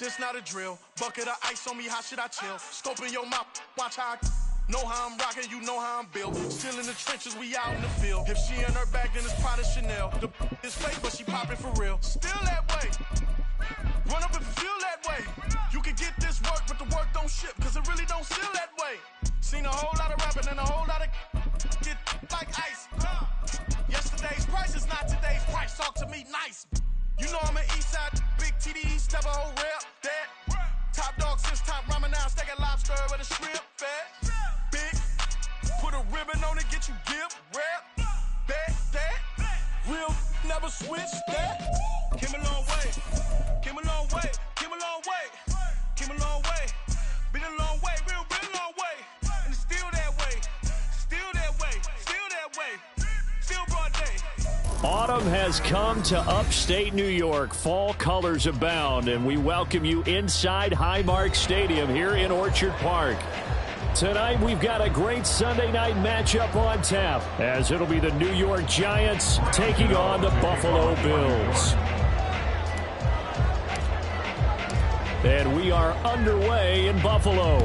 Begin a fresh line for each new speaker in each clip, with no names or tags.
This not a drill. Bucket of ice on me, how should I chill? Scope in your mouth, watch how I know how I'm rocking, you know how I'm built. Still in the trenches, we out in the field. If she in her bag, then it's Prada Chanel. The is fake, but she popping for real. Still that way. Run up if you feel that way. You can get this work, but the work don't ship, cause it really don't feel that way. Seen a whole lot of rapping and a whole lot of get like ice. Yesterday's price is not today's price. Talk to me nice. You know I'm an Eastside, big TDE, step a whole rep, that. Top dog since top ramen now, steak a lobster with a shrimp, fat. Big, put a ribbon on it, get you give, rep, that. Real, never switch, that. Came a long way, came a long way, came a long way, came a long way. Been a long way, real long way. And it's still that way, still that way, still that way, still broad day.
Autumn has come to upstate New York. Fall colors abound, and we welcome you inside Highmark Stadium here in Orchard Park. Tonight, we've got a great Sunday night matchup on tap, as it'll be the New York Giants taking on the Buffalo Bills. And we are underway in Buffalo.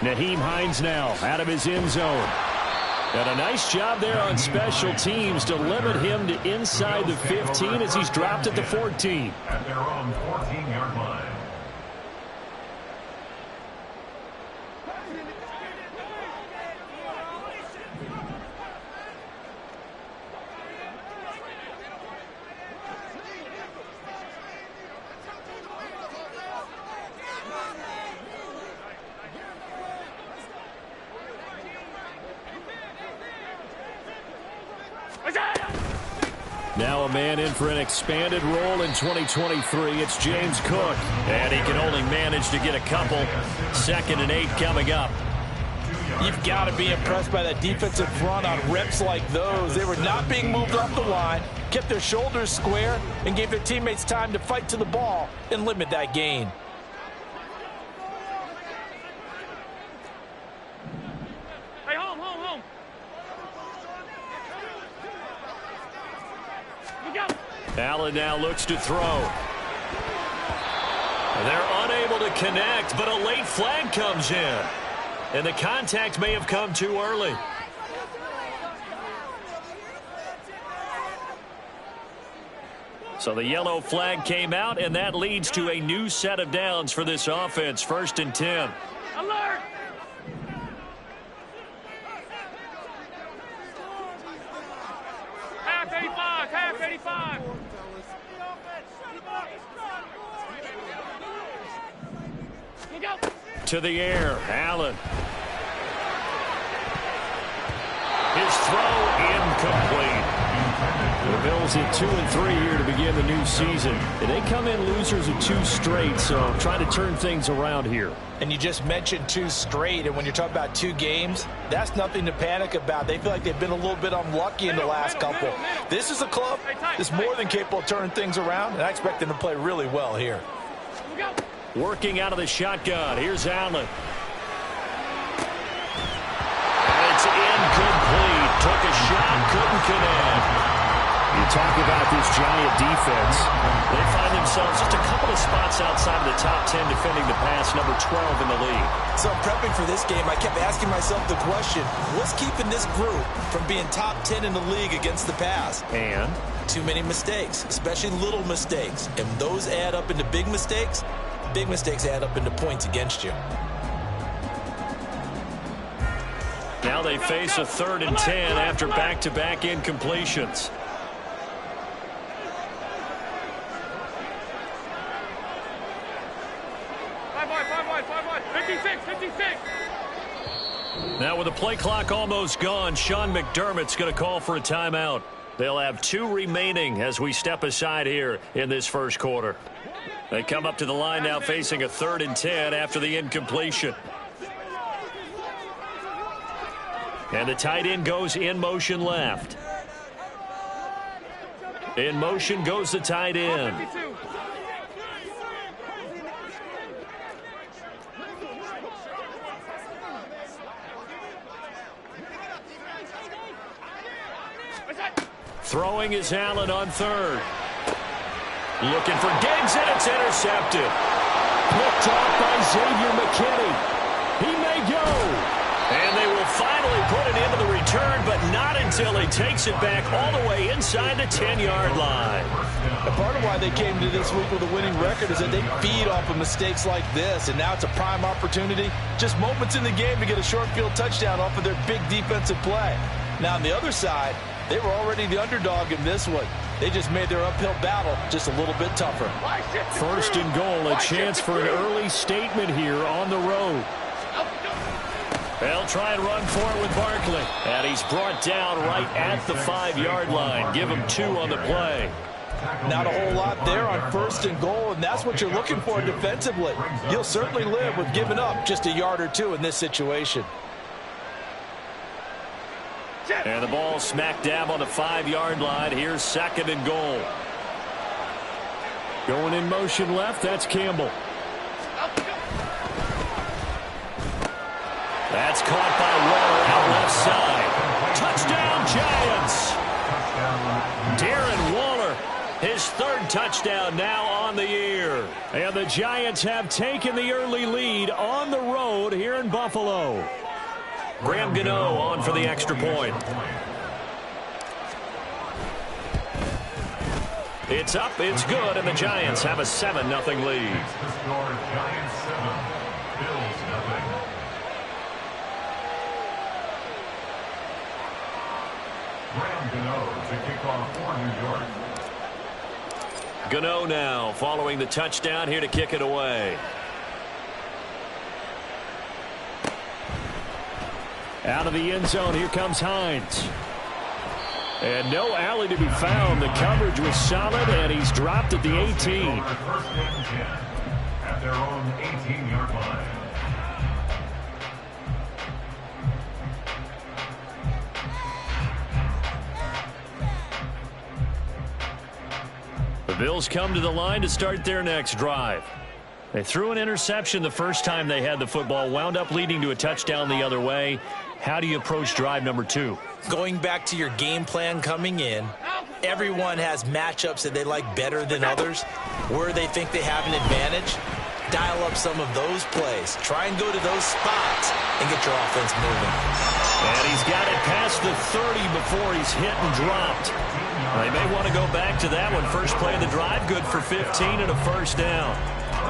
Nyheim Hines now out of his end zone. And a nice job there on special teams to limit him to inside the 15 as he's dropped at the 14.
At their own 14-yard line.
Now a man in for an expanded role in 2023. It's James Cook. And he can only manage to get a couple. 2nd and 8 coming up.
You've got to be impressed by that defensive front on reps like those. They were not being moved off the line, kept their shoulders square, and gave their teammates time to fight to the ball and limit that gain.
Allen now looks to throw. They're unable to connect, but a late flag comes in. And the contact may have come too early. So the yellow flag came out, and that leads to a new set of downs for this offense. 1st and 10.
Alert! Half 85, half 85.
To the air, Allen. His throw incomplete. The Bills at 2-3 here to begin the new season. And they come in losers of 2 straight, so trying to turn things around here.
And you just mentioned 2 straight, and when you're talking about 2 games, that's nothing to panic about. They feel like they've been a little bit unlucky in the last couple. This is a club that's more than capable of turning things around, and I expect them to play really well here.
Working out of the shotgun. Here's Allen. And it's incomplete. Took a shot, couldn't connect. You talk about this Giant defense. They find themselves just a couple of spots outside of the top 10 defending the pass, number 12 in the league.
So prepping for this game, I kept asking myself the question, what's keeping this group from being top 10 in the league against the pass?
And?
Too many mistakes, especially little mistakes. And those add up into big mistakes. Big mistakes add up into points against you.
Now they face a 3rd and 10 after back-to-back incompletions. Now with the play clock almost gone, Sean McDermott's going to call for a timeout. They'll have 2 remaining as we step aside here in this first quarter. They come up to the line now facing a 3rd and 10 after the incompletion. And the tight end goes in motion left. In motion goes the tight end. Throwing is Allen on third. Looking for Diggs, and it's intercepted. Picked off by Xavier McKinney. He may go. And they will finally put it into the return, but not until he takes it back all the way inside the 10-yard line.
And part of why they came to this week with a winning record is that they feed off of mistakes like this, and now it's a prime opportunity, just moments in the game to get a short field touchdown off of their big defensive play. Now on the other side, they were already the underdog in this one. They just made their uphill battle just a little bit tougher.
First and goal, a chance for an early statement here on the road. They'll try and run for it with Barkley. And he's brought down right at the 5-yard line. Give him 2 on the play.
Not a whole lot there on first and goal, and that's what you're looking for defensively. You'll certainly live with giving up just a yard or 2 in this situation.
And the ball smack dab on the 5-yard line. Here's second and goal. Going in motion left, that's Campbell. That's caught by Waller out left side. Touchdown, Giants. Darren Waller, his 3rd touchdown now on the year. And the Giants have taken the early lead on the road here in Buffalo. Graham Gano on for the extra point. It's up, it's good, and the Giants have a 7-0 lead.
Giants 7, Bills 0. Graham Gano to kick off for New York.
Gano now following the touchdown here to kick it away. Out of the end zone, here comes Hines. And no alley to be found. The coverage was solid, and he's dropped at the 18.
First and 10 at their own 18-yard line.
The Bills come to the line to start their next drive. They threw an interception the first time they had the football, wound up leading to a touchdown the other way. How do you approach drive number 2?
Going back to your game plan coming in, everyone has matchups that they like better than others. Where they think they have an advantage, dial up some of those plays. Try and go to those spots and get your offense moving.
And he's got it past the 30 before he's hit and dropped. They may want to go back to that one. First play of the drive, good for 15 and a first down.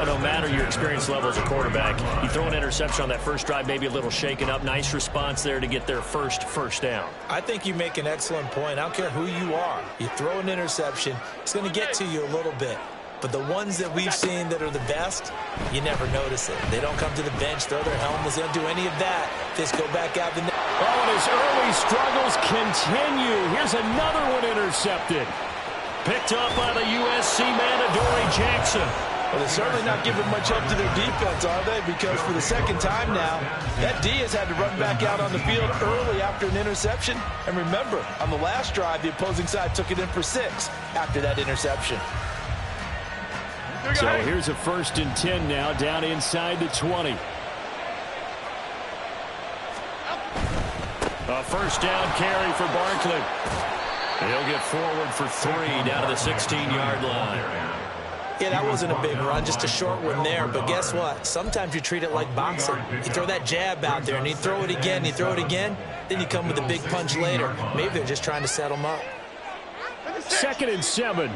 No matter your experience level as a quarterback, you throw an interception on that first drive, maybe a little shaken up. Nice response there to get their first down.
I think you make an excellent point. I don't care who you are. You throw an interception, it's going to get to you a little bit. But the ones that we've seen that are the best, you never notice it. They don't come to the bench, throw their helmets. They don't do any of that. Just go back out the net.
Oh, and his early struggles continue. Here's another one intercepted. Picked up by the USC man, Adoree Jackson.
Well, they're certainly not giving much up to their defense, are they? Because for the second time now, that D has had to run back out on the field early after an interception. And remember, on the last drive, the opposing side took it in for 6 after that interception.
So here's a 1st and 10 now, down inside the 20. A first down carry for Barkley. He'll get forward for 3 down to the 16-yard line.
Yeah, that wasn't a big run, just a short one there. But guess what? Sometimes you treat it like boxing. You throw that jab out there, and you throw it again, you throw it again, then you come with a big punch later. Maybe they're just trying to set them up.
2nd and 7.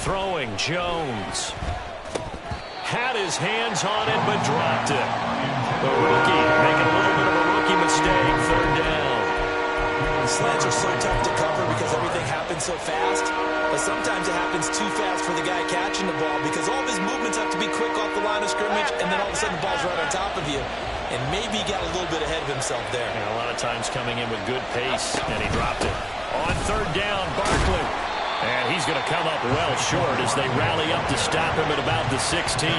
Throwing, Jones. Had his hands on it, but dropped it. The rookie making a little bit of a rookie mistake, 3rd down.
Slants are so tough to cover because everything happens so fast. But sometimes it happens too fast for the guy catching the ball because all of his movements have to be quick off the line of scrimmage, and then all of a sudden the ball's right on top of you. And maybe he got a little bit ahead of himself there.
And a lot of times coming in with good pace, and he dropped it. On 3rd down, Barkley. And he's going to come up well short as they rally up to stop him at about the 16.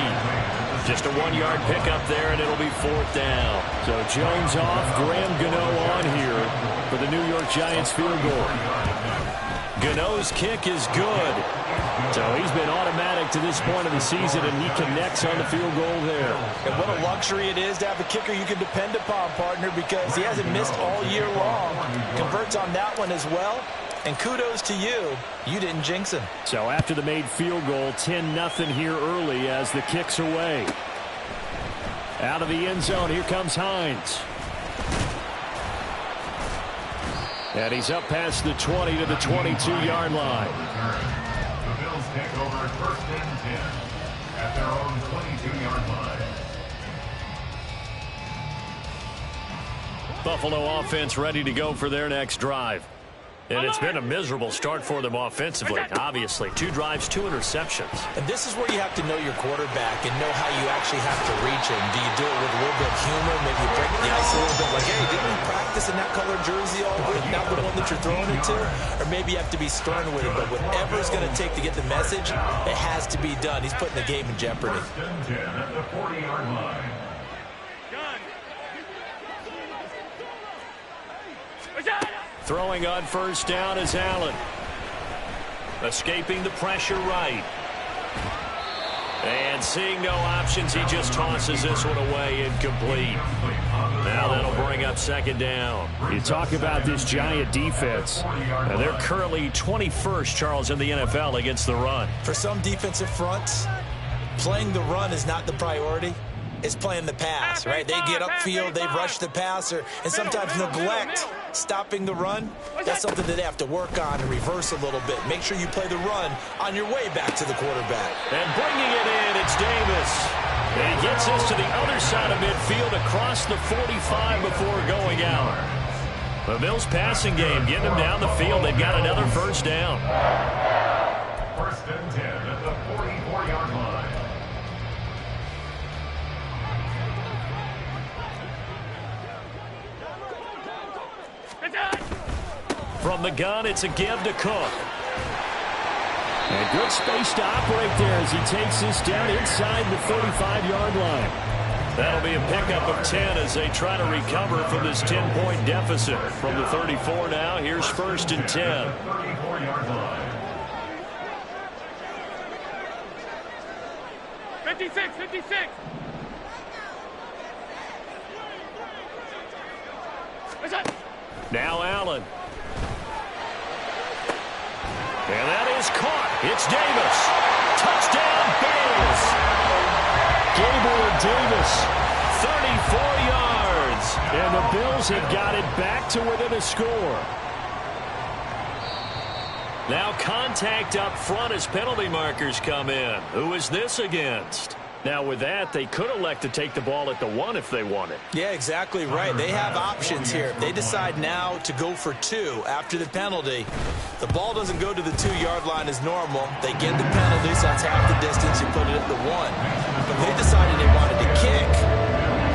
Just a 1-yard pickup there, and it'll be 4th down. So Jones off, Graham Gano on here for the New York Giants field goal. Gano's kick is good. So he's been automatic to this point of the season, and he connects on the field goal there.
And what a luxury it is to have a kicker you can depend upon, partner, because he hasn't missed all year long. Converts on that one as well. And kudos to you. You didn't jinx him.
So after the made field goal, 10-0 here early as the kick's away. Out of the end zone, here comes Hines. And he's up past the 20 to the 22-yard line.
The Bills take over 1st and 10 at their own 22-yard line.
Buffalo offense ready to go for their next drive. And it's been a miserable start for them offensively, obviously. 2 drives, 2 interceptions.
And this is where you have to know your quarterback and know how you actually have to reach him. Do you do it with a little bit of humor? Maybe you break the ice a little bit like, hey, didn't you practice in that color jersey all week? Not the one that you're throwing it to? Or maybe you have to be stern with it. But whatever it's going to take to get the message, it has to be done. He's putting the game in jeopardy.
1st and 10 at the 40-yard line.
Throwing on first down is Allen. Escaping the pressure right. And seeing no options, he just tosses this one away incomplete. Now that'll bring up 2nd down. You talk about this Giant defense. Now they're currently 21st, Charles, in the NFL against the run.
For some defensive fronts, playing the run is not the priority. It's playing the pass, right? They get upfield, they rush the passer, and sometimes neglect stopping the run. That's something that they have to work on and reverse a little bit. Make sure you play the run on your way back to the quarterback.
And bringing it in, it's Davis. And he gets this to the other side of midfield across the 45 before going out. The Bills passing game getting them down the field. They've got another first down.
1st and 10 at the 44-yard line.
From the gun, it's a give to Cook. And good space to operate there as he takes this down inside the 35-yard line. That'll be a pickup of 10 as they try to recover from this 10-point deficit. From the 34 now, here's 1st and 10.
34-yard line.
56.
Now Allen. And that is caught. It's Davis. Touchdown, Bills. Gabriel Davis, 34 yards. And the Bills have got it back to within a score. Now contact up front as penalty markers come in. Who is this against? Now with that, they could elect to take the ball at the 1 if they wanted.
Yeah, exactly right. They have options here. If they decide now to go for 2 after the penalty, the ball doesn't go to the 2-yard line as normal. They get the penalty, so that's half the distance. You put it at the 1. But they decided they wanted to kick.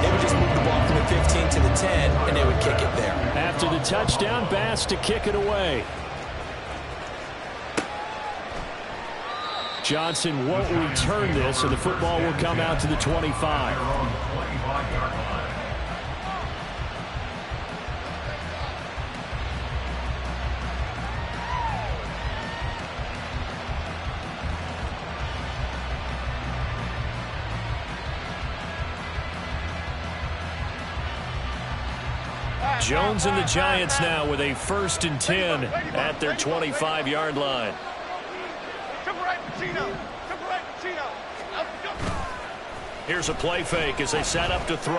They would just move the ball from the 15 to the 10, and they would kick it there.
After the touchdown, Bass to kick it away. Johnson won't return this, and the football will come out to the 25. Jones and the Giants now with a 1st and 10 at their 25-yard line. Here's a play fake as they set up to throw.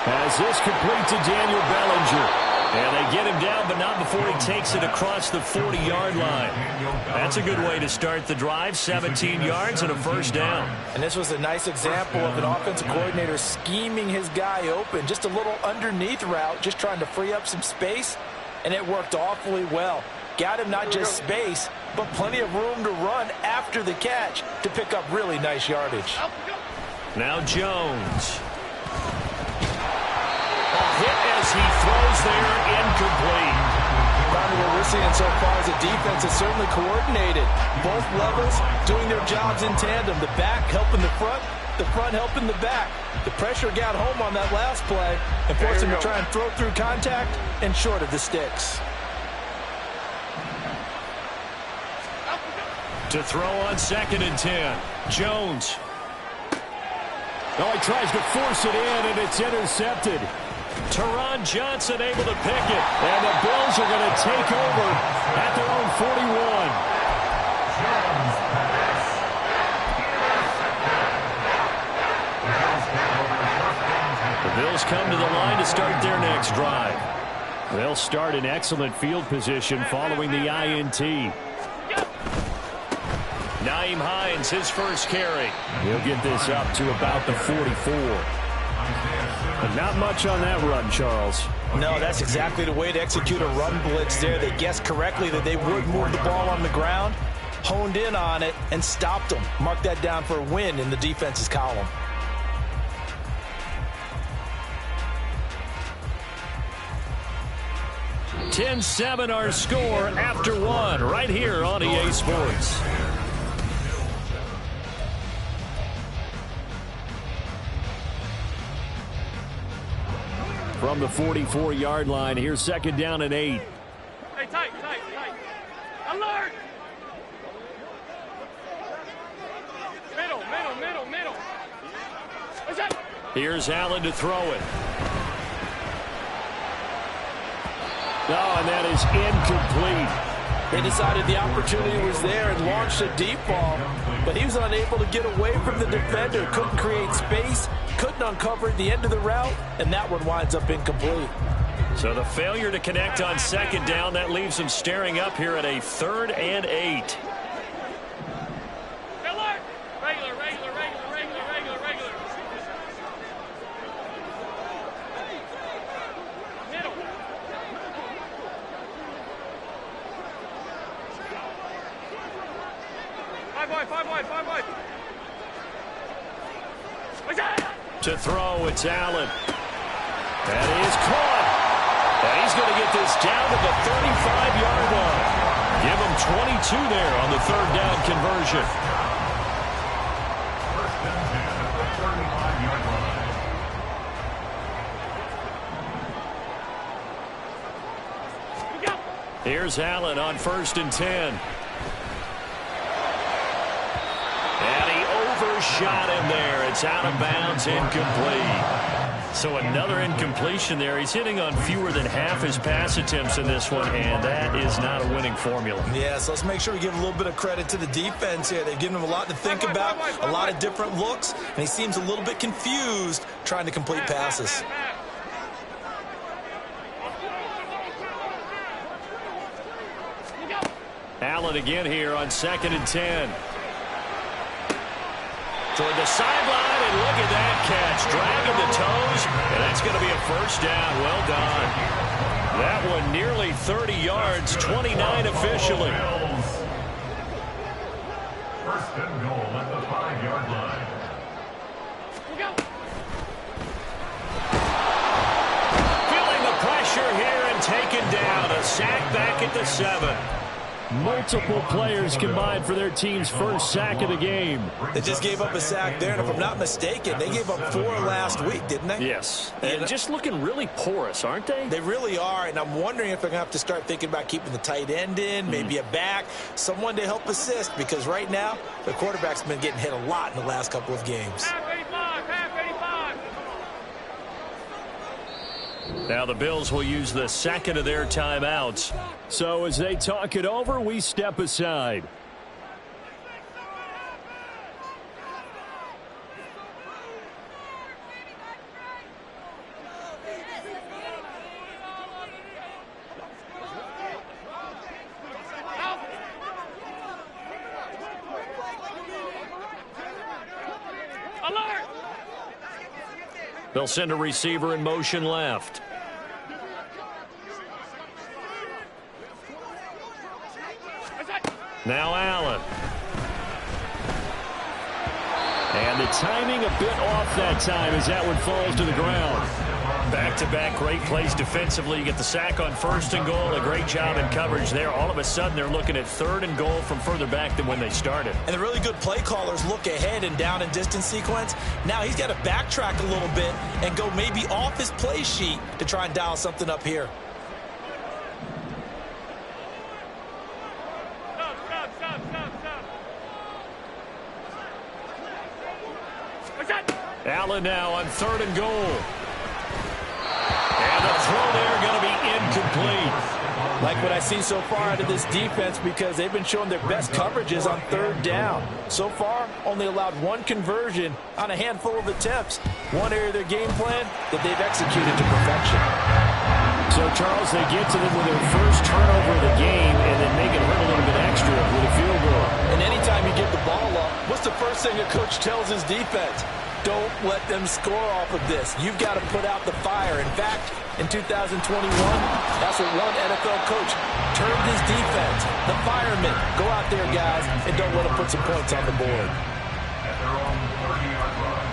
As this complete to Daniel Bellinger. And they get him down, but not before he takes it across the 40-yard line. That's a good way to start the drive. 17 yards and a first down.
And this was a nice example of an offensive coordinator scheming his guy open. Just a little underneath route, just trying to free up some space. And it worked awfully well. Got him not just space, but plenty of room to run after the catch to pick up really nice yardage.
Now Jones. A hit as he throws there, incomplete.
What we're seeing so far is a defense that's certainly coordinated. Both levels doing their jobs in tandem. The back helping the front helping the back. The pressure got home on that last play and forced him to try and throw through contact and short of the sticks.
To throw on 2nd and 10. Jones. Oh, he tries to force it in, and it's intercepted. Teron Johnson able to pick it, and the Bills are going to take over at their own 41. The Bills come to the line to start their next drive. They'll start in excellent field position following the INT. Nyheim Hines, his first carry. He'll get this up to about the 44. But not much on that run, Charles.
No, that's exactly the way to execute a run blitz there. They guessed correctly that they would move the ball on the ground, honed in on it, and stopped them. Mark that down for a win in the defense's column.
$10-7 our score after one right here on EA Sports. From the 44-yard line, here's 2nd down and 8.
Hey, tight. Alert! Middle. What's that?
Here's Allen to throw it. Oh, and that is incomplete.
They decided the opportunity was there and launched a deep ball, but he was unable to get away from the defender, couldn't create space, couldn't uncover the end of the route, and that one winds up incomplete.
So the failure to connect on 2nd down, that leaves them staring up here at a 3rd and 8.
Alert! Regular. Middle. Five wide. What's that?
To throw, it's Allen. That is caught. And he's going to get this down to the 35-yard line. Give him 22 there on the 3rd down conversion.
First and 10 at the 35-yard line.
Here's Allen on 1st and 10. And he overshot him there. It's out of bounds, incomplete. So another incompletion there. He's hitting on fewer than half his pass attempts in this one, and that is not a winning formula.
Yeah, so let's make sure we give a little bit of credit to the defense here. They've given him a lot to think about, a lot of different looks, and he seems a little bit confused trying to complete passes.
Allen again here on 2nd and 10. Toward the sideline, and look at that catch. Dragging the toes, and that's going to be a 1st down. Well done. That one nearly 30 yards, 29 officially.
1st and goal at the 5-yard line.
Feeling the pressure here and taken down. A sack back at the 7. Multiple players combined for their team's first sack of the game.
They just gave up a sack there, and if I'm not mistaken, they gave up 4 last week, didn't they?
Yes. And just looking really porous, aren't they?
They really are, and I'm wondering if they're going to have to start thinking about keeping the tight end in, maybe a back, someone to help assist, because right now, the quarterback's been getting hit a lot in the last couple of games.
Half 85.
Now the Bills will use the 2nd of their timeouts. So as they talk it over, we step aside.
Alert!
They'll send a receiver in motion left. Now Allen. And the timing a bit off that time as that one falls to the ground. Back-to-back great plays defensively. You get the sack on 1st and goal. A great job in coverage there. All of a sudden, they're looking at 3rd and goal from further back than when they started.
And the really good play callers look ahead and down and distance sequence. Now he's got to backtrack a little bit and go maybe off his play sheet to try and dial something up here.
Stop.
Allen now on 3rd and goal. And the throw there going to be incomplete.
Like what I see so far out of this defense, because they've been showing their best coverages on 3rd down. So far, only allowed 1 conversion on a handful of attempts. One area of their game plan that they've executed to perfection.
So, Charles, they get to them with their first turnover of the game and then make it hurt a little bit extra with a field goal.
And anytime you get the ball up, what's the first thing a coach tells his defense? Don't let them score off of this. You've got to put out the fire. In fact, in 2021, that's what one NFL coach termed his defense. The firemen. Go out there, guys, and don't let them put some points on the board.
At their own 30-yard line.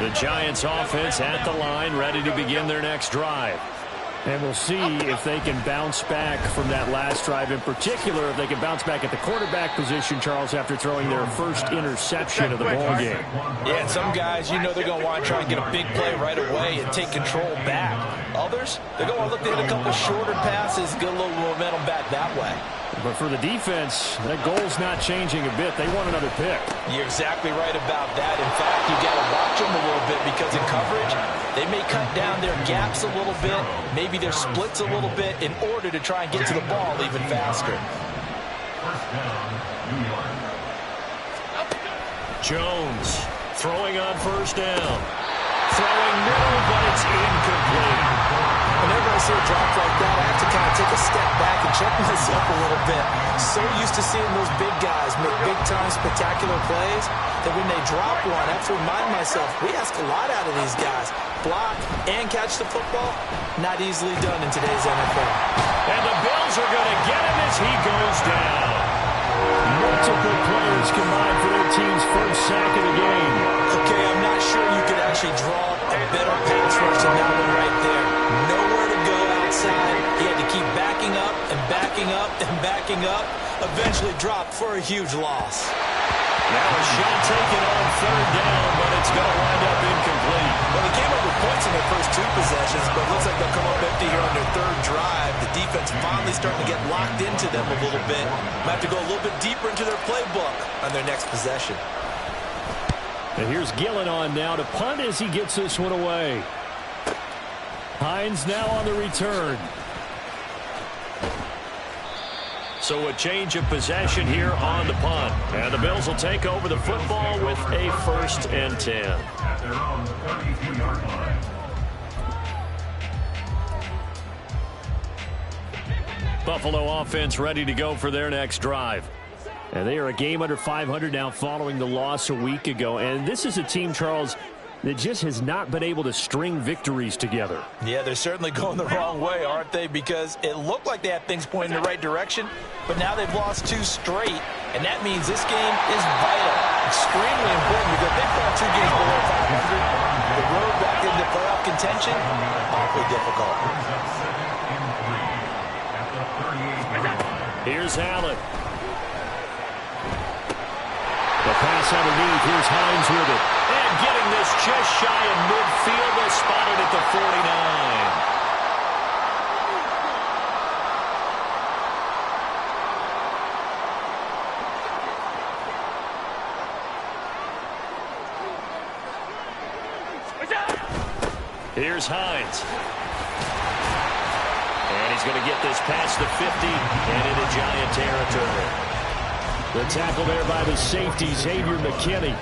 The Giants offense at the line, ready to begin their next drive. And we'll see if they can bounce back from that last drive. In particular, if they can bounce back at the quarterback position, Charles, after throwing their first interception of the ball game.
Yeah, and some guys, you know they're going to want to try and get a big play right away and take control back. Others, they're going to look to hit a couple shorter passes, get a little momentum back that way.
But for the defense, that goal's not changing a bit. They want another pick.
You're exactly right about that. In fact, you got to watch them a little bit because in coverage, they may cut down their gaps a little bit, maybe their splits a little bit in order to try and get to the ball even faster.
First down, New York.
Jones throwing on 1st down. Throwing middle, but it's incomplete.
Whenever I see a drop like that, I have to kind of take a step back and check myself a little bit. So used to seeing those big guys make big-time spectacular plays that when they drop one, I have to remind myself, we ask a lot out of these guys. Block and catch the football, not easily done in today's NFL.
And the Bills are going to get him as he goes down. Multiple players combined for their team's first sack of the game.
Okay, I'm not sure you could actually draw a better pass rush than that one right there. Nowhere to go outside. He had to keep backing up and backing up and backing up. Eventually dropped for a huge loss.
Now a shot taken on 3rd down, but it's going to wind up incomplete.
Well, they came up with points in their first 2 possessions, but it looks like they'll come up empty here on their 3rd drive. The defense finally starting to get locked into them a little bit. Might have to go a little bit deeper into their playbook on their next possession.
And here's Gillen on now to punt as he gets this one away. Hines now on the return. So a change of possession here on the punt. And the Bills will take over the football with a 1st and 10.
At their own 32-yard line.
Buffalo offense ready to go for their next drive. And they are a game under 500 now following the loss a week ago. And this is a team, Charles, that just has not been able to string victories together.
Yeah, they're certainly going the wrong way, aren't they? Because it looked like they had things pointing in the right direction, but now they've lost 2 straight, and that means this game is vital, extremely important, because they've gone 2 games below 500. The road back into playoff contention, awfully difficult.
Here's Allen. The pass underneath. Here's Hines with it. And getting this just shy of midfield. They'll spot it at the 49. Here's Hines. And he's going to get this past the 50 and into Giant territory. The tackle there by the safety, Xavier McKinney.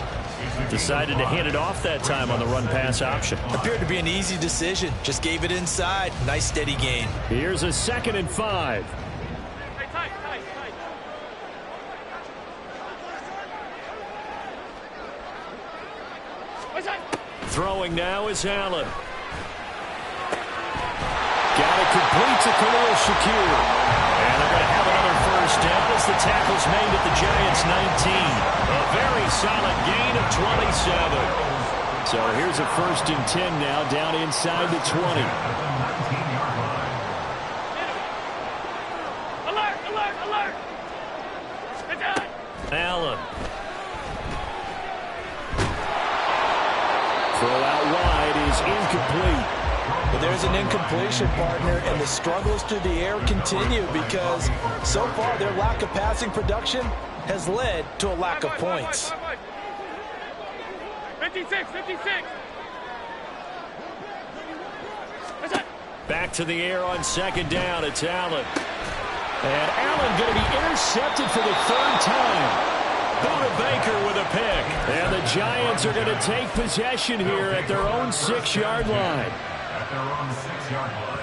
Decided to hand it off that time on the run-pass option.
Appeared to be an easy decision. Just gave it inside. Nice, steady gain.
Here's a 2nd and 5.
Tight.
Throwing now is Allen. Got it complete to Khalil Shakir. And they're going to have another 1st down as the tackle's made at the Giants' 19. A very solid gain of 27. So here's a 1st and 10 now down inside the 20.
Alert!
Allen. Throw out wide is incomplete.
But there's an incompletion, partner, and the struggles through the air continue because so far their lack of passing production has led to a lack of points.
56, 56.
Back to the air on second down. It's Allen. And Allen going to be intercepted for the third time. Buda Baker with a pick. And the Giants are going to take possession here at their own 6-yard line.
At their own 6-yard line.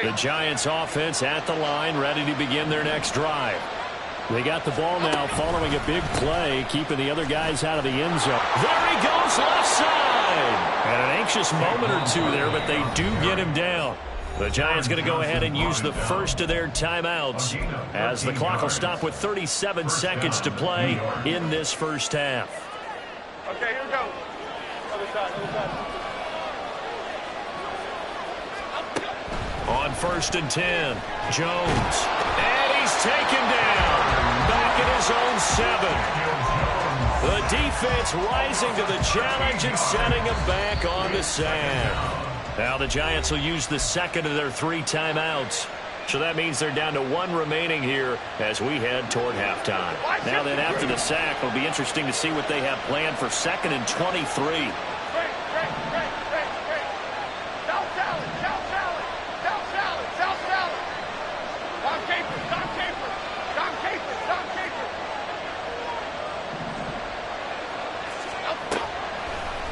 The Giants offense at the line, ready to begin their next drive. They got the ball now following a big play, keeping the other guys out of the end zone. There he goes, left side. And an anxious moment or two there, but they do get him down. The Giants going to go ahead and use the first of their timeouts as the clock will stop with 37 seconds to play in this first half.
Okay, here we go. Other side, other side.
On 1st and 10, Jones. And he's taken down. Back at his own 7. The defense rising to the challenge and setting him back on the sand. Now the Giants will use the second of their 3 timeouts. So that means they're down to 1 remaining here as we head toward halftime. Now then, after the sack, it'll be interesting to see what they have planned for 2nd and 23.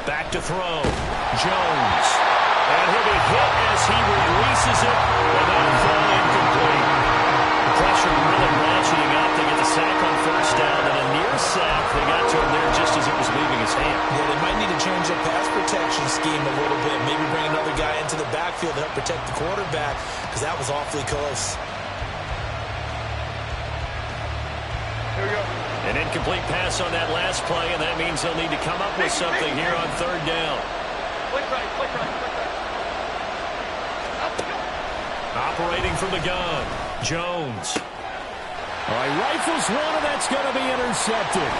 Back to throw. Jones. And he'll be hit as he releases it. And that'll fall incomplete. The pressure really ratcheting up. They get the sack on 1st down. And a near sack. They got to him there just as it was leaving his hand.
Yeah, they might need to change their pass protection scheme a little bit. Maybe bring another guy into the backfield to help protect the quarterback, because that was awfully close.
Here we go.
An incomplete pass on that last play, and that means they'll need to come up with something here on 3rd down.
Click right, click right, click right.
Operating from the gun, Jones. All right, rifles one, and that's going to be intercepted.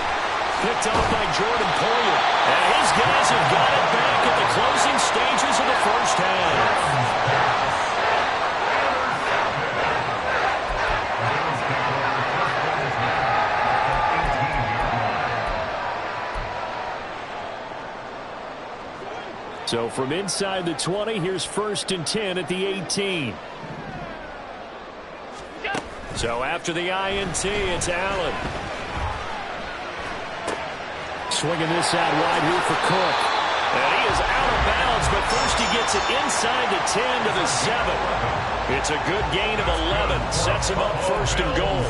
Picked off by Jordan Poyer. And his guys have got it back at the closing stages of the first half. So from inside the 20, here's 1st and 10 at the 18. So after the INT, it's Allen. Swinging this out wide here for Cook. And he is out of bounds, but first he gets it inside the 10 to the 7. It's a good gain of 11. Sets him up 1st and goal.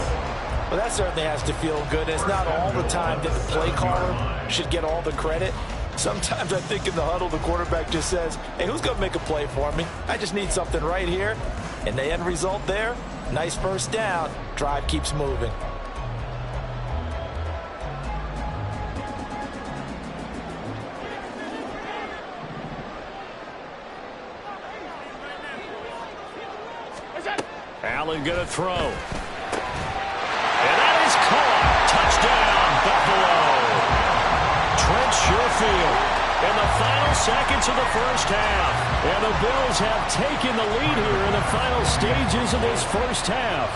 Well, that certainly has to feel good. It's not all the time that the play caller should get all the credit. Sometimes I think in the huddle, the quarterback just says, hey, who's going to make a play for me? I just need something right here. And the end result there, nice 1st down. Drive keeps moving.
Allen going to throw. And that is caught. Touchdown, Buffalo. Trent Sherfield in the final seconds of the first half. And the Bills have taken the lead here in the final stages of this first half.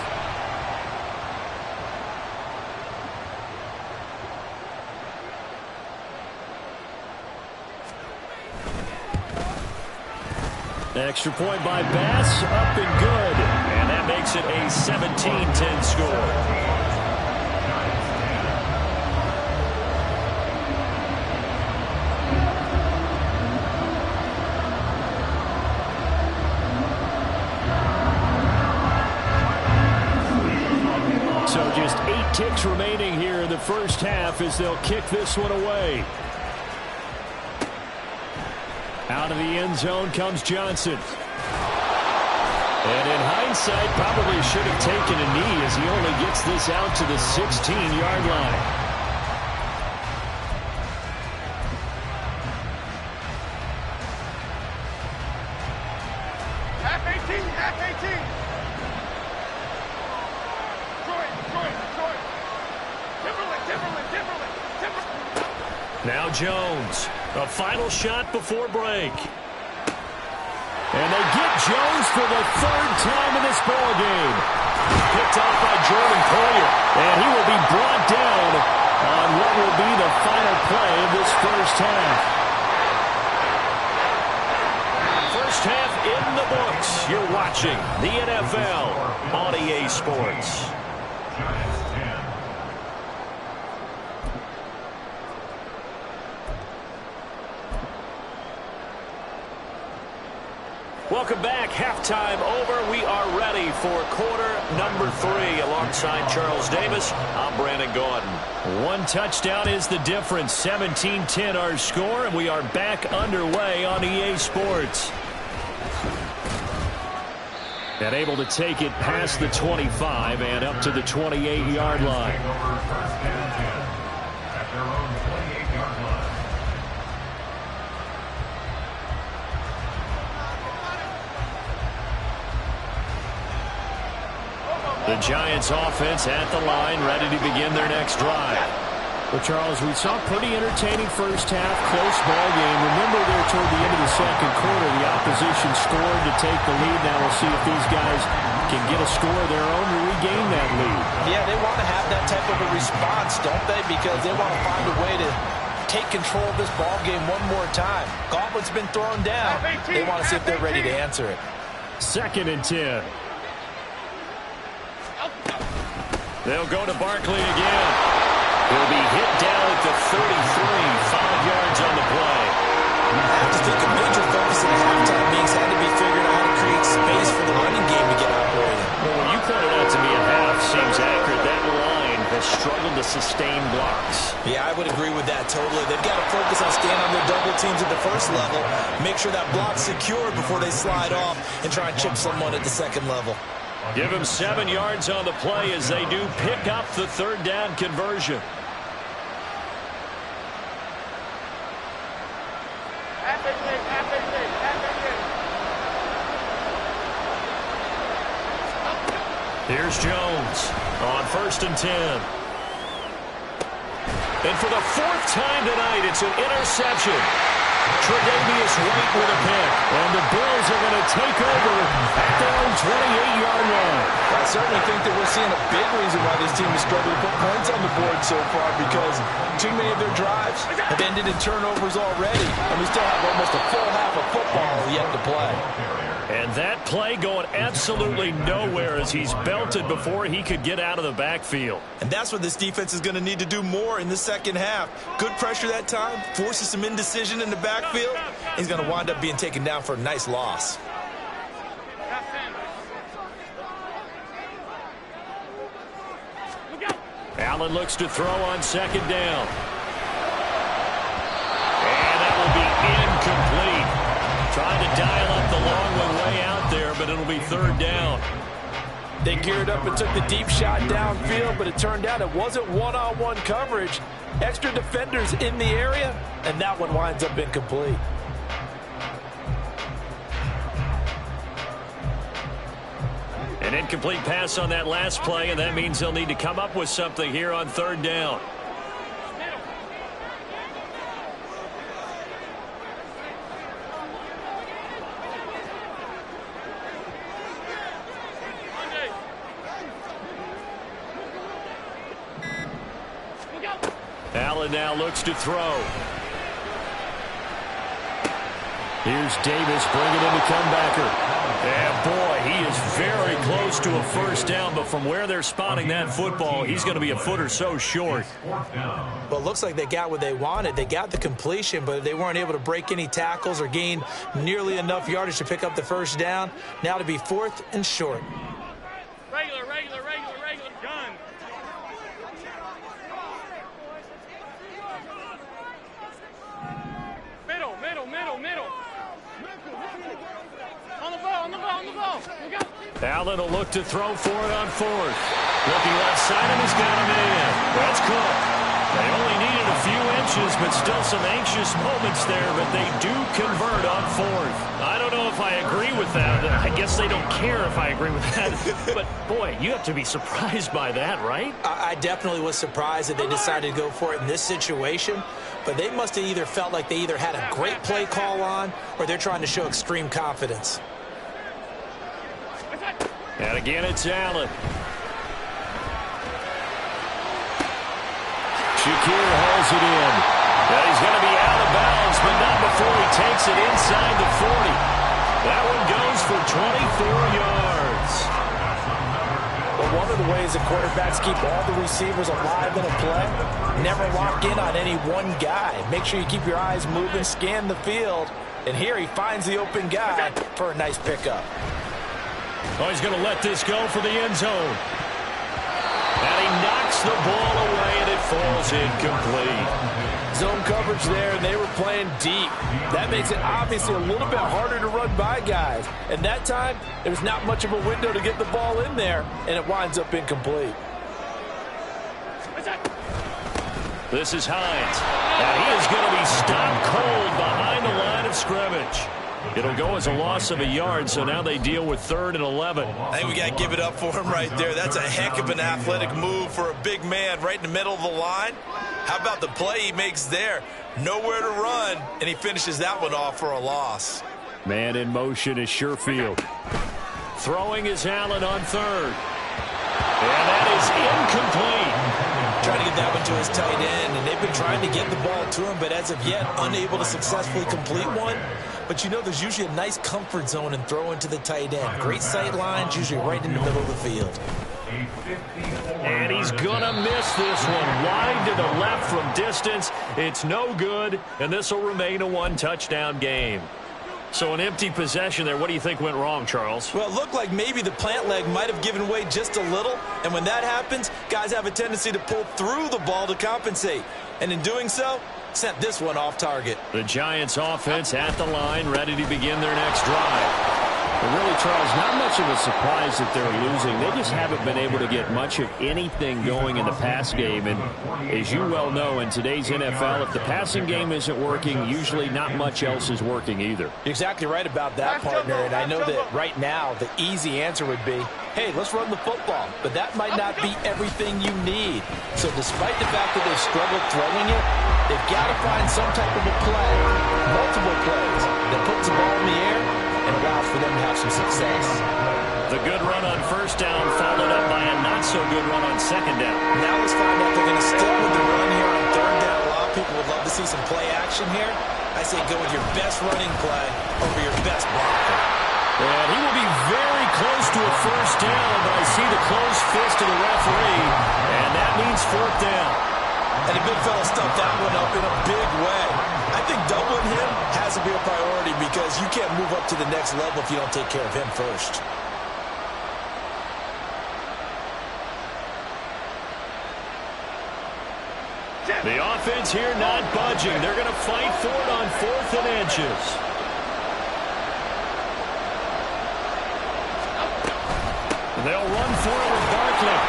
Extra point by Bass, up and good. And that makes it a 17-10 score. So just 8 ticks remaining here in the first half as they'll kick this one away. Out of the end zone comes Johnson. And in hindsight, probably should have taken a knee as he only gets this out to the 16-yard line.
Half 18, half 18. Detroit, Detroit, Detroit.
Now Jones, a final shot before break. And they get Jones for the third time in this ball game. Picked off by Jordan Poyer. And he will be brought down on what will be the final play of this first half. First half in the books. You're watching the NFL on EA Sports. Welcome back. Halftime over. We are ready for quarter number 3. Alongside Charles Davis, I'm Brandon Gaudin. One touchdown is the difference. 17-10 our score, and we are back underway on EA Sports. And able to take it past the 25 and up to the 28-yard line. The Giants offense at the line, ready to begin their next drive.
Well, Charles, we saw a pretty entertaining first half, close ball game. Remember there toward the end of the second quarter, the opposition scored to take the lead. Now we'll see if these guys can get a score of their own to regain that lead.
Yeah, they want to have that type of a response, don't they? Because they want to find a way to take control of this ball game one more time. Gauntlet's been thrown down. They want to see if they're ready to answer it.
2nd and 10. They'll go to Barkley again. He'll be hit down at the 33, 5 yards on the play.
I have to think a major focus in the halftime meetings had to be figuring out how to create space for the running game to get operating.
Well, when you pointed out to me a half seems accurate. That line has struggled to sustain blocks.
Yeah, I would agree with that totally. They've got to focus on staying on their double teams at the first level, make sure that block's secure before they slide off and try and chip someone at the second level.
Give him 7 yards on the play as they do pick up the third down conversion. Here's Jones on 1st and 10. And for the 4th time tonight, it's an interception. Tre'Davious White with a pick. And the Bills are going to take over at their own 28-yard line.
I certainly think that we're seeing a big reason why this team is struggling to put points on the board so far, because too many of their drives have ended in turnovers already, and we still have almost a full half of football yet to play.
And that play going absolutely nowhere as he's belted before he could get out of the backfield.
And that's what this defense is going to need to do more in the second half. Good pressure that time, forces some indecision in the backfield. He's going to wind up being taken down for a nice loss.
Allen looks to throw on 2nd down. And that will be incomplete. Trying to dial up the long one way out there, but it'll be 3rd down.
They geared up and took the deep shot downfield, but it turned out it wasn't one-on-one coverage. Extra defenders in the area, and that one winds up incomplete.
An incomplete pass on that last play, and that means they'll need to come up with something here on 3rd down. Allen now looks to throw. Here's Davis bringing in the comebacker. And boy, he is very close to a 1st down, but from where they're spotting that football, he's going to be a foot or so short.
Well, it looks like they got what they wanted. They got the completion, but they weren't able to break any tackles or gain nearly enough yardage to pick up the 1st down. Now to be 4th and short.
Regular, gun. Middle. On the ball.
Allen will look to throw for it on 4th. Looking left side, and he's got him in. That's Cook. They only needed a few inches, but still some anxious moments there, but they do convert on 4th. I don't know if I agree with that. I guess they don't care if I agree with that. But, boy, you have to be surprised by that, right?
I definitely was surprised that they decided to go for it in this situation. but they must have either felt like they either had a great play call on or they're trying to show extreme confidence.
And again, it's Allen. Shakir hauls it in. And he's going to be out of bounds, but not before he takes it inside the 40. That one goes for 24 yards.
Well, one of the ways that quarterbacks keep all the receivers alive in a play, never lock in on any one guy. Make sure you keep your eyes moving, scan the field. And here he finds the open guy for a nice pickup.
Oh, he's going to let this go for the end zone. And he knocks the ball away, and it falls incomplete.
Zone coverage there, and they were playing deep. That makes it obviously a little bit harder to run by guys. And that time, there was not much of a window to get the ball in there, and it winds up incomplete.
This is Hines. And he is going to be stopped cold behind the line of scrimmage. It'll go as a loss of a yard, so now they deal with 3rd and 11.
I think we got to give it up for him right there. That's a heck of an athletic move for a big man right in the middle of the line. How about the play he makes there? Nowhere to run, and he finishes that one off for a loss.
Man in motion is Sherfield. Throwing is Allen on 3rd. And that is incomplete.
Trying to get that one to his tight end, and they've been trying to get the ball to him, but as of yet, unable to successfully complete one. But you know there's usually a nice comfort zone in throwing to the tight end. Great sight lines, usually right in the middle of the field.
And he's going to miss this one. Wide to the left from distance. It's no good, and this will remain a one-touchdown game. So an empty possession there. What do you think went wrong, Charles?
Well, it looked like maybe the plant leg might have given way just a little. And when that happens, guys have a tendency to pull through the ball to compensate. And in doing so, sent this one off target.
The Giants offense at the line, ready to begin their next drive.
But really, Charles, not much of a surprise that they're losing. They just haven't been able to get much of anything going in the pass game. And as you well know, in today's NFL, if the passing game isn't working, usually not much else is working either.
You're exactly right about that, partner. And I know that right now the easy answer would be, hey, let's run the football. But that might not be everything you need. So despite the fact that they've struggled throwing it, they've got to find some type of a play, multiple plays, that puts the ball in the air and allows for them to have some success.
The good run on 1st down followed up by a not-so-good run on 2nd down.
Now let's find out they're going to stick with the run here on 3rd down. A lot of people would love to see some play action here. I say go with your best running play over your best blocker.
And he will be very close to a 1st down, but I see the closed fist of the referee, and that means 4th down.
And the big fella stuffed that one up in a big way. I think doubling him has to be a priority because you can't move up to the next level if you don't take care of him first.
The offense here not budging. They're going to fight for it on 4th and inches. They'll run for it with Barkley.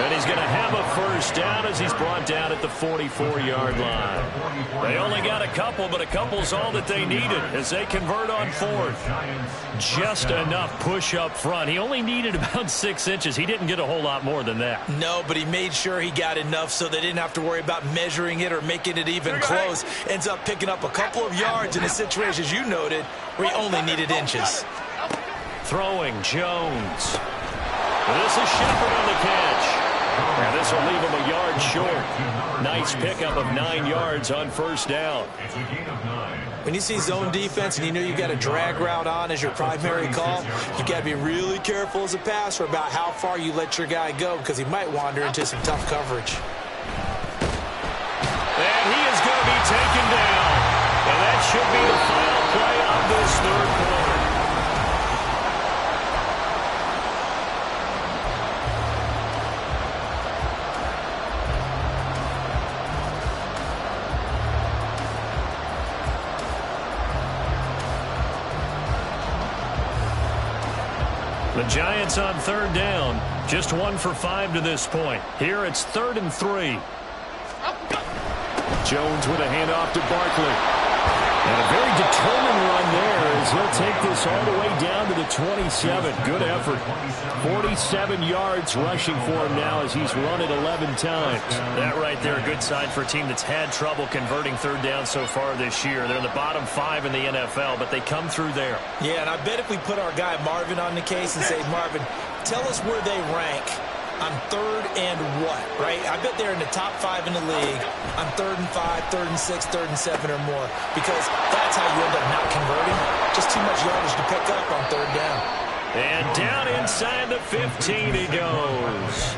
And he's going to have a 1st down as he's brought down at the 44-yard line. They only got a couple, but a couple's all that they needed as they convert on 4th. Just enough push up front. He only needed about 6 inches. He didn't get a whole lot more than that.
No, but he made sure he got enough so they didn't have to worry about measuring it or making it even close. Ends up picking up a couple of yards in a situation, as you noted, where he only needed inches.
Throwing, Jones. This is Shepard on the catch. And this will leave him a yard short. Nice pickup of 9 yards on 1st down.
When you see zone defense and you know you've got a drag route on as your primary call, you got to be really careful as a passer about how far you let your guy go because he might wander into some tough coverage.
And he is going to be taken down. And that should be the final play of this 3rd quarter. The Giants on 3rd down, just 1 for 5 to this point. Here it's 3rd and 3. Jones with a handoff to Barkley. And a very determined run there as as he'll take this all the way down to the 27. Good effort. 47 yards rushing for him now as he's run it 11 times.
That right there, a good sign for a team that's had trouble converting third down so far this year. They're in the bottom 5 in the NFL, but they come through there.
Yeah, and I bet if we put our guy Marvin on the case and say, Marvin, tell us where they rank on third and what, right? I bet they're in the top 5 in the league on 3rd and 5, 3rd and 6, 3rd and 7 or more, because that's how you end up not converting. Just too much yardage to pick up on third down.
And down inside the 15 he goes.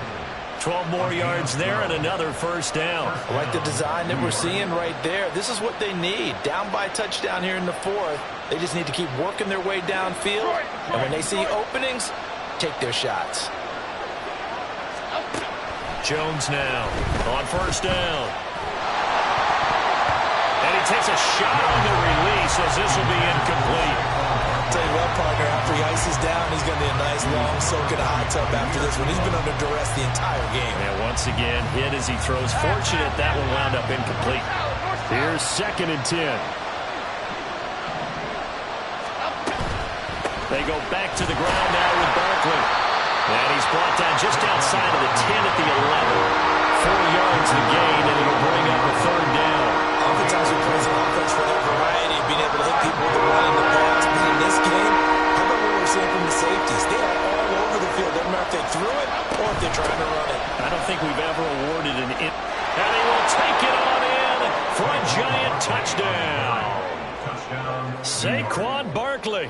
12 more yards there and another first down.
I like the design that we're seeing right there. This is what they need. Down by a touchdown here in the 4th. They just need to keep working their way downfield. And when they see openings, take their shots.
Jones now on first down. And he takes a shot on the release as this will be incomplete.
Tell you what, partner, after he ices down, he's going to need a nice long soak in a hot tub after this one. He's been under duress the entire game.
And once again, hit as he throws. Fortunate that one wound up incomplete. Here's 2nd and 10. They go back to the ground now with Barkley. And he's brought down just outside of the 10 at the 11. 4 yards the gain, and it'll bring up a 3rd down.
Oftentimes we praise an offense for that variety of being able to hit people with the run and the pass. But in this game, how about what we're seeing from the safeties? They are all over the field. Doesn't matter if they threw it or if they're trying to run it.
I don't think we've ever awarded an in. And he will take it on in for a giant touchdown. Saquon Barkley,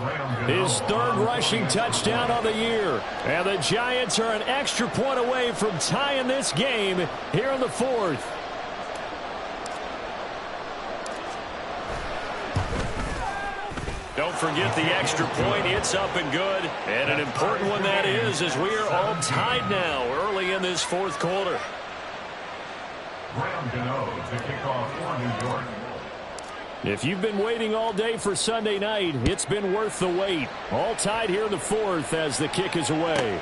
his 3rd rushing touchdown of the year. And the Giants are an extra point away from tying this game here in the 4th. Don't forget the extra point. It's up and good. And an important one that is, as we are all tied now early in this 4th quarter.
Graham Gano to kick off for New York.
If you've been waiting all day for Sunday night, it's been worth the wait. All tied here in the 4th as the kick is away.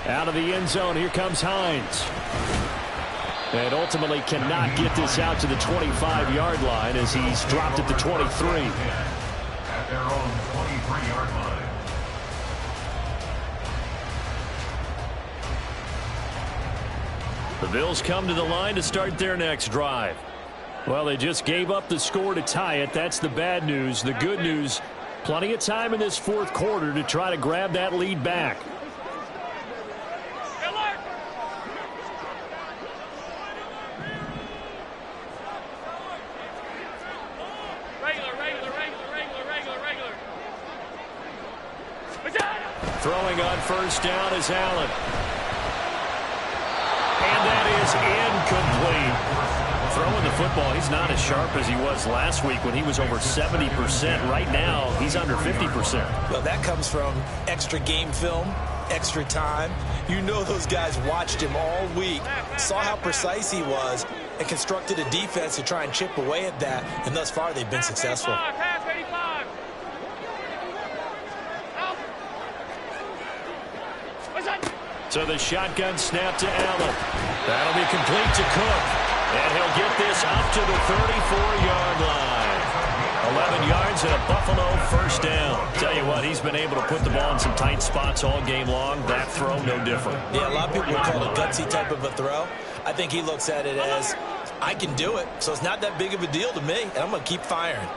Out of the end zone, here comes Hines. And ultimately cannot get this out to the 25-yard line as he's dropped at the 23.
At their own 23-yard line.
The Bills come to the line to start their next drive. Well, they just gave up the score to tie it. That's the bad news. The good news, plenty of time in this 4th quarter to try to grab that lead back. Throwing on first down is Allen. And that is incomplete. Throwing the football, he's not as sharp as he was last week when he was over 70%. Right now, he's under 50%.
Well, that comes from extra game film, extra time. You know those guys watched him all week, saw how precise he was, and constructed a defense to try and chip away at that. And thus far, they've been successful.
So the shotgun snap to Allen. That'll be complete to Cook. And he'll get this up to the 34-yard line. 11 yards and a Buffalo first down. Tell you what, he's been able to put the ball in some tight spots all game long. That throw, no different.
Yeah, a lot of people would call it a gutsy type of a throw. I think he looks at it as, I can do it, so it's not that big of a deal to me, and I'm going to keep firing.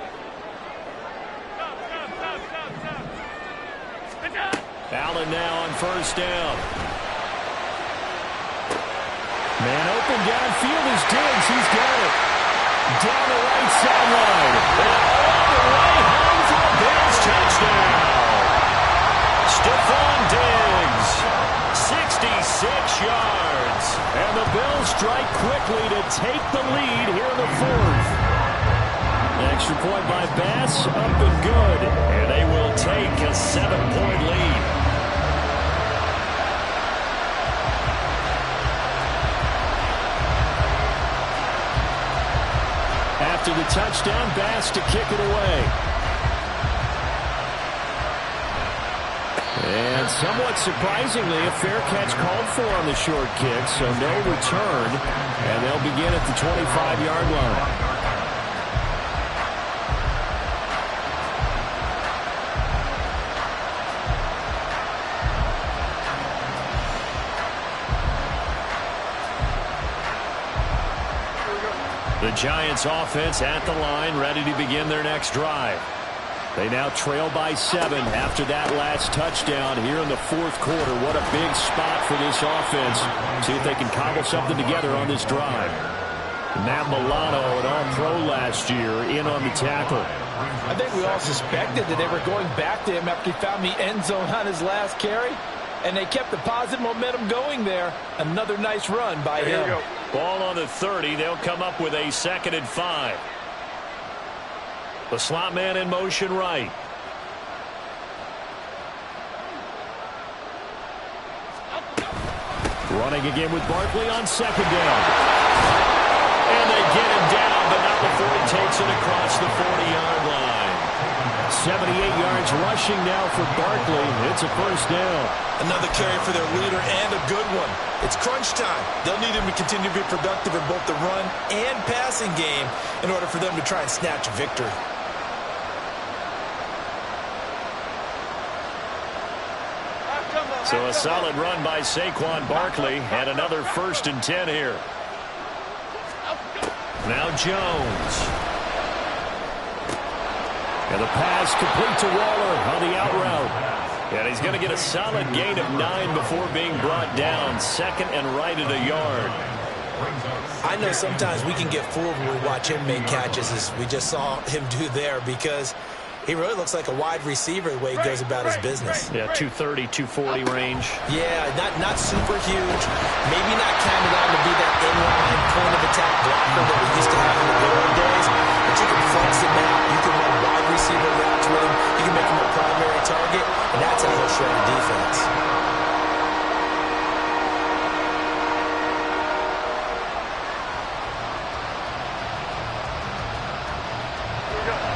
Allen now on first down. Man open downfield is Diggs. He's got it. Down the right sideline. And all the way home for a Bills touchdown. Stephon Diggs. 66 yards. And the Bills strike quickly to take the lead here in the 4th. Extra point by Bass. Up and good. And they will take a 7-point lead. After the touchdown, Bass to kick it away. And somewhat surprisingly, a fair catch called for on the short kick, so no return, and they'll begin at the 25-yard line. The Giants offense at the line, ready to begin their next drive. They now trail by 7 after that last touchdown here in the fourth quarter. What a big spot for this offense. See if they can cobble something together on this drive. Matt Milano, an all-pro last year, in on the tackle.
I think we all suspected that they were going back to him after he found the end zone on his last carry. And they kept the positive momentum going there. Another nice run by him.
Ball on the 30. They'll come up with a 2nd and 5. The slot man in motion right. Running again with Barkley on 2nd down. And they get him down, but not before he takes it across the 40-yard line. 78 yards rushing now for Barkley. It's a 1st down.
Another carry for their leader and a good one. It's crunch time. They'll need him to continue to be productive in both the run and passing game in order for them to try and snatch a victory.
So a solid run by Saquon Barkley and another 1st and 10 here. Now Jones. And the pass complete to Waller on the out route. And he's going to get a solid gain of 9 before being brought down. 2nd and right at a yard.
I know sometimes we can get fooled when we watch him make catches, as we just saw him do there, because he really looks like a wide receiver the way he goes about his business.
Yeah, 230, 240 range.
Yeah, not super huge. Maybe not counted on to be that inline point-of-attack blocker that we used to have in the good old days. But you can flex him out. You can run wide receiver routes with him. You can make him a primary target, and that's how he'll shred the defense.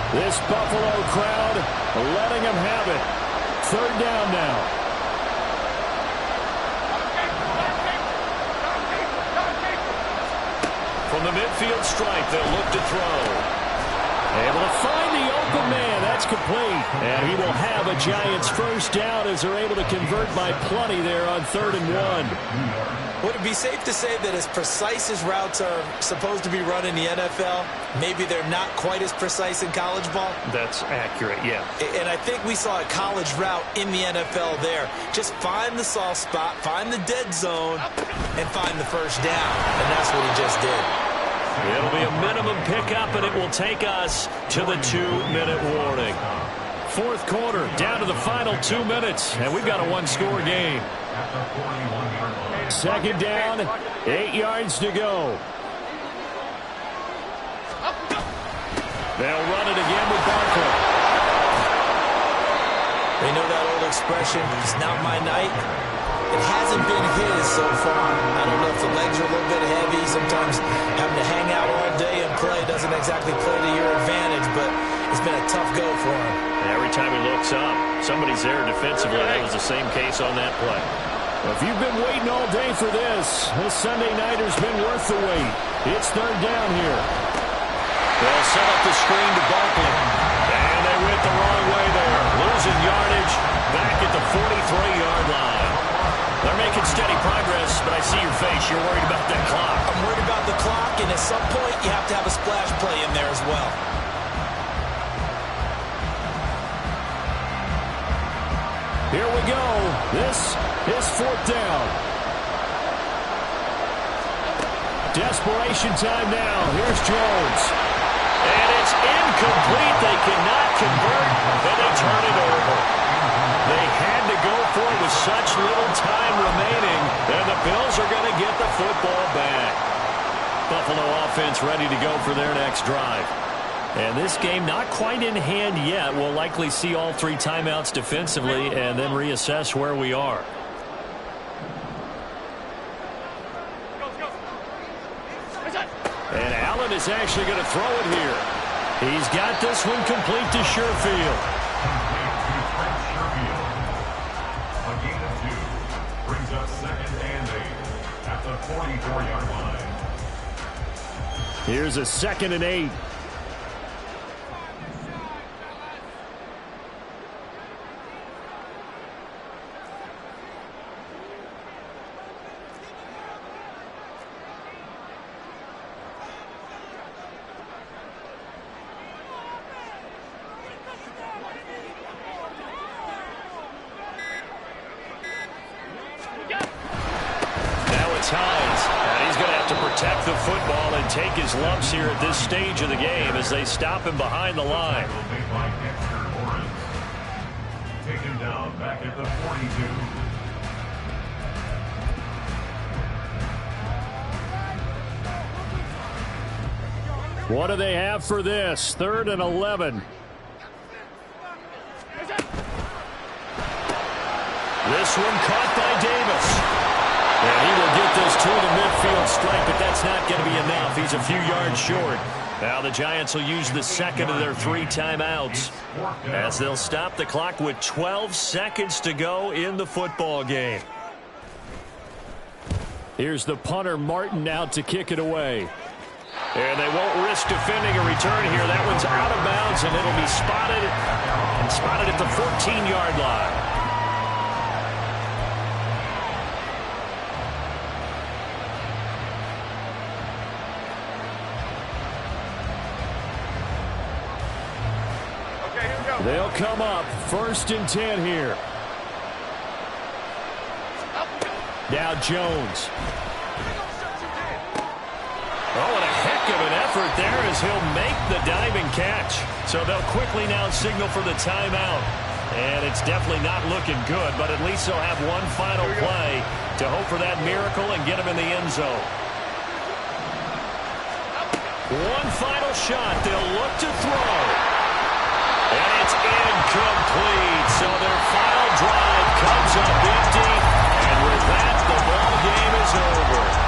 This Buffalo crowd letting them have it. 3rd down now. From the midfield stripe, they'll look to throw. Able to find the open man. That's complete. And he will have a Giants 1st down as they're able to convert by plenty there on 3rd and 1.
Would it be safe to say that as precise as routes are supposed to be run in the NFL, maybe they're not quite as precise in college ball?
That's accurate, yeah.
And I think we saw a college route in the NFL there. Just find the soft spot, find the dead zone, and find the 1st down. And that's what he just did.
It'll be a minimum pickup, and it will take us to the 2-minute warning. 4th quarter, down to the final 2 minutes, and we've got a 1-score game. 2nd down, 8 yards to go. They'll run it again with Barkley.
They know that old expression, it's not my night. It hasn't been his so far. I don't know if the legs are a little bit heavy. Sometimes having to hang out all day and play doesn't exactly play to your advantage, but it's been a tough go for him.
And every time he looks up, somebody's there defensively. That was the same case on that play. Well, if you've been waiting all day for this Sunday nighter's been worth the wait. It's 3rd down here. They'll set up the screen to Barkley. And they went the wrong way there. Losing yardage back at the 43-yard line. They're making steady progress, but I see your face. You're worried about that clock.
I'm worried about the clock, and at some point you have to have a splash play in there as well.
Here we go. This is 4th down. Desperation time now. Here's Jones. And it's incomplete. They cannot convert, and they turn it over. They had to go for it with such little time remaining, and the Bills are going to get the football back. Buffalo offense ready to go for their next drive. And this game not quite in hand yet. We'll likely see all 3 timeouts defensively and then reassess where we are. And Allen is actually going to throw it here. He's got this one complete to Sherfield.
A gain of 2 brings up 2nd and 8 at the 44-yard line.
Here's a 2nd and 8. protect the football and take his lumps here at this stage of the game as they stop him behind the line.
Made by Dexter Lawrence. Taken down back at the 42.
What do they have for this? 3rd and 11. This one caught by Davis. And he will get this to the midfield stripe, but that's not going to be enough. He's a few yards short. Now the Giants will use the second of their 3 timeouts as they'll stop the clock with 12 seconds to go in the football game. Here's the punter, Martin, out to kick it away. And they won't risk defending a return here. That one's out of bounds, and it'll be spotted at the 14-yard line. They'll come up 1st and 10 here. Now Jones. Oh, and a heck of an effort there as he'll make the diving catch. So they'll quickly now signal for the timeout. And it's definitely not looking good, but at least they'll have one final play to hope for that miracle and get him in the end zone. One final shot. They'll look to throw. And it's incomplete. So their final drive comes up empty. And with that, the ball game is over.